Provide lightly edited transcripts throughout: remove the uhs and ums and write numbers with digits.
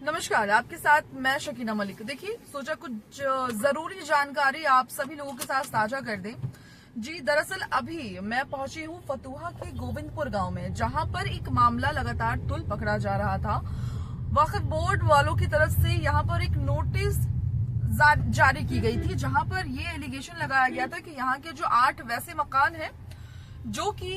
नमस्कार, आपके साथ मैं शकीना मलिक। देखिए, सोचा कुछ जरूरी जानकारी आप सभी लोगों के साथ साझा कर दें। जी, दरअसल अभी मैं पहुंची हूं फतुहा के गोविंदपुर गांव में, जहां पर एक मामला लगातार तुल पकड़ा जा रहा था। वक्फ बोर्ड वालों की तरफ से यहां पर एक नोटिस जारी की गई थी, जहां पर ये एलिगेशन लगाया गया था कि यहाँ के जो 8 वैसे मकान हैं जो कि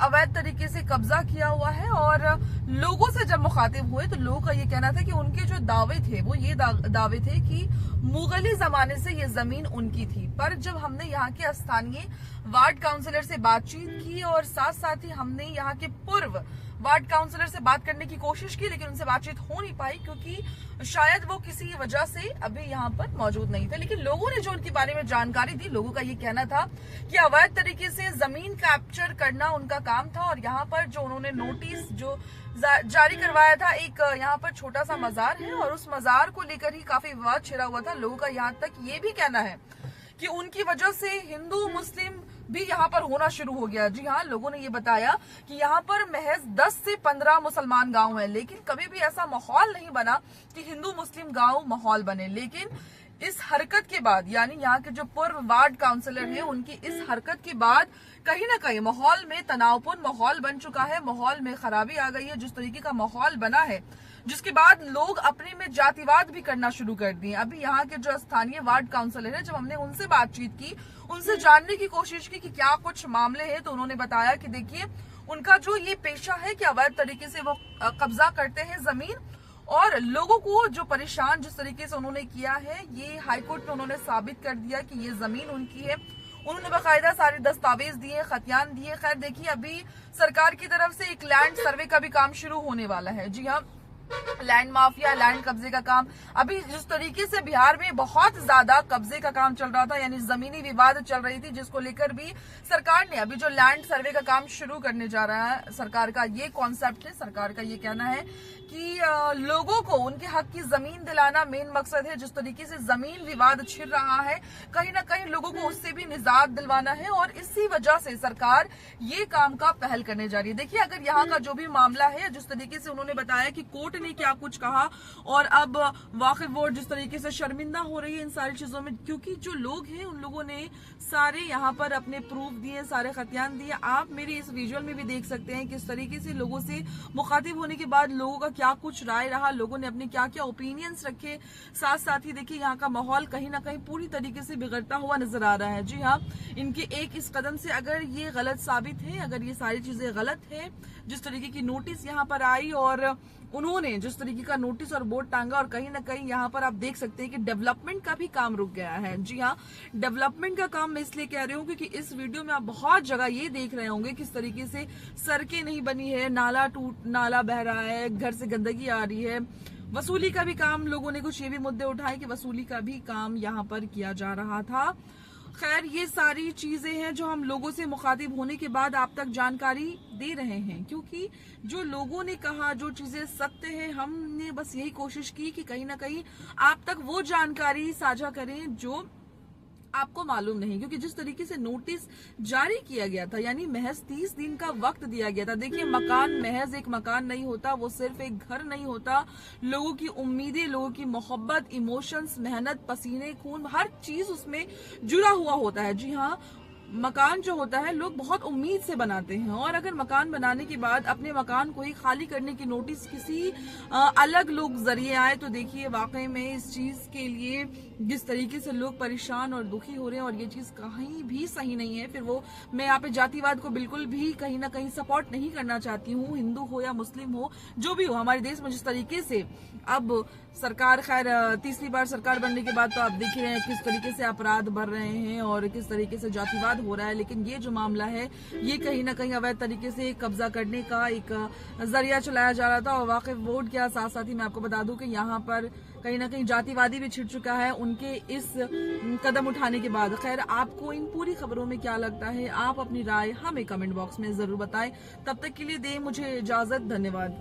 अवैध तरीके से कब्जा किया हुआ है, और लोगों से जब मुखातिब हुए तो लोगों का ये कहना था कि उनके जो दावे थे वो ये दावे थे कि मुगली जमाने से ये जमीन उनकी थी। पर जब हमने यहाँ के स्थानीय वार्ड काउंसिलर से बातचीत की और साथ साथ ही हमने यहाँ के पूर्व वार्ड काउंसिलर से बात करने की कोशिश की, लेकिन उनसे बातचीत हो नहीं पाई क्योंकि शायद वो किसी वजह से अभी यहाँ पर मौजूद नहीं थे। लेकिन लोगों ने जो उनके बारे में जानकारी दी, लोगों का ये कहना था कि अवैध तरीके से जमीन कैप्चर करना उनका काम था, और यहाँ पर जो उन्होंने नोटिस जो जारी करवाया था, एक यहाँ पर छोटा सा मजार है और उस मजार को लेकर ही काफी विवाद छिड़ा हुआ था। लोगों का यहाँ तक ये भी कहना है कि उनकी वजह से हिंदू मुस्लिम भी यहाँ पर होना शुरू हो गया। जी हाँ, लोगों ने ये बताया कि यहाँ पर महज 10 से 15 मुसलमान गांव हैं, लेकिन कभी भी ऐसा माहौल नहीं बना कि हिंदू मुस्लिम गांव माहौल बने। लेकिन इस हरकत के बाद, यानी यहाँ के जो पूर्व वार्ड काउंसिलर हैं, उनकी इस हरकत के बाद कहीं ना कहीं माहौल में तनावपूर्ण माहौल बन चुका है, माहौल में खराबी आ गई है। जिस तरीके का माहौल बना है, जिसके बाद लोग अपने में जातिवाद भी करना शुरू कर दिए। अभी यहाँ के जो स्थानीय वार्ड काउंसिलर है, जब हमने उनसे बातचीत की, उनसे जानने की कोशिश की कि क्या कुछ मामले हैं, तो उन्होंने बताया कि देखिए, उनका जो ये पेशा है कि अवैध तरीके से वो कब्जा करते हैं जमीन, और लोगों को जो परेशान जिस तरीके से उन्होंने किया है, ये हाईकोर्ट में उन्होंने साबित कर दिया कि ये जमीन उनकी है। उन्होंने बाकायदा सारे दस्तावेज दिए, खतियान दिए। खैर देखिए, अभी सरकार की तरफ से एक लैंड सर्वे का भी काम शुरू होने वाला है। जी हाँ, लैंड माफिया, लैंड कब्जे का काम, अभी जिस तरीके से बिहार में बहुत ज्यादा कब्जे का काम चल रहा था, यानी जमीनी विवाद चल रही थी, जिसको लेकर भी सरकार ने अभी जो लैंड सर्वे का काम शुरू करने जा रहा है, सरकार का ये कॉन्सेप्ट है। सरकार का ये कहना है कि लोगों को उनके हक की जमीन दिलाना मेन मकसद है। जिस तरीके से जमीन विवाद छिड़ रहा है, कहीं ना कहीं लोगों को उससे भी निजात दिलवाना है, और इसी वजह से सरकार ये काम का पहल करने जा रही है। देखिए, अगर यहाँ का जो भी मामला है, जिस तरीके से उन्होंने बताया कि कोर्ट ने क्या कुछ कहा, और अब वक्फ बोर्ड जिस तरीके से शर्मिंदा हो रही है इन सारी चीजों में, क्योंकि जो लोग हैं उन लोगों ने सारे यहाँ पर अपने प्रूफ दिए, सारे खतियान दिए। आप मेरे इस विजुअल में भी देख सकते हैं किस तरीके से लोगों से मुखातिब होने के बाद लोगों का क्या कुछ राय रहा, लोगों ने अपने क्या क्या ओपिनियंस रखे। साथ साथ ही देखिए, यहाँ का माहौल कहीं ना कहीं पूरी तरीके से बिगड़ता हुआ नजर आ रहा है। जी हाँ, इनके एक इस कदम से अगर ये गलत साबित है, अगर ये सारी चीजें गलत है, जिस तरीके की नोटिस यहाँ पर आई और उन्होंने जिस तरीके का नोटिस और बोर्ड टांगा, और कहीं ना कहीं यहाँ पर आप देख सकते हैं कि डेवलपमेंट का भी काम रुक गया है। जी हाँ, डेवलपमेंट का काम मैं इसलिए कह रही हूँ क्योंकि इस वीडियो में आप बहुत जगह ये देख रहे होंगे किस तरीके से सड़कें नहीं बनी है, नाला बह रहा है, घर से गंदगी आ रही है। वसूली का भी काम, लोगों ने कुछ ये भी मुद्दे उठाए कि वसूली का भी काम यहाँ पर किया जा रहा था। खैर, ये सारी चीजें हैं जो हम लोगों से मुखातिब होने के बाद आप तक जानकारी दे रहे हैं, क्योंकि जो लोगों ने कहा, जो चीजें सत्य है, हमने बस यही कोशिश की कि कहीं ना कहीं आप तक वो जानकारी साझा करें जो आपको मालूम नहीं। क्योंकि जिस तरीके से नोटिस जारी किया गया था, यानी महज 30 दिन का वक्त दिया गया था। देखिए, मकान महज एक मकान नहीं होता, वो सिर्फ एक घर नहीं होता। लोगों की उम्मीदें, लोगों की मोहब्बत, इमोशंस, मेहनत, पसीने, खून, हर चीज उसमें जुड़ा हुआ होता है। जी हाँ, मकान जो होता है लोग बहुत उम्मीद से बनाते हैं, और अगर मकान बनाने के बाद अपने मकान को ही खाली करने की नोटिस किसी अलग लोग जरिए आए, तो देखिए वाकई में इस चीज के लिए जिस तरीके से लोग परेशान और दुखी हो रहे हैं, और ये चीज कहीं भी सही नहीं है। फिर वो, मैं यहाँ पे जातिवाद को बिल्कुल भी कहीं ना कहीं सपोर्ट नहीं करना चाहती हूँ। हिंदू हो या मुस्लिम हो, जो भी हो, हमारे देश में जिस तरीके से अब सरकार, खैर तीसरी बार सरकार बनने के बाद तो आप देख रहे हैं किस तरीके से अपराध बढ़ रहे हैं और किस तरीके से जातिवाद हो रहा है। लेकिन ये जो मामला है, ये कहीं ना कहीं अवैध तरीके से कब्जा करने का एक जरिया चलाया जा रहा था। और वक्फ बोर्ड के साथ साथ ही मैं आपको बता दूं कि यहाँ पर कहीं ना कहीं जातिवादी भी छिड़ चुका है उनके इस कदम उठाने के बाद। खैर, आपको इन पूरी खबरों में क्या लगता है, आप अपनी राय हमें कमेंट बॉक्स में जरूर बताएं। तब तक के लिए दें मुझे इजाजत, धन्यवाद।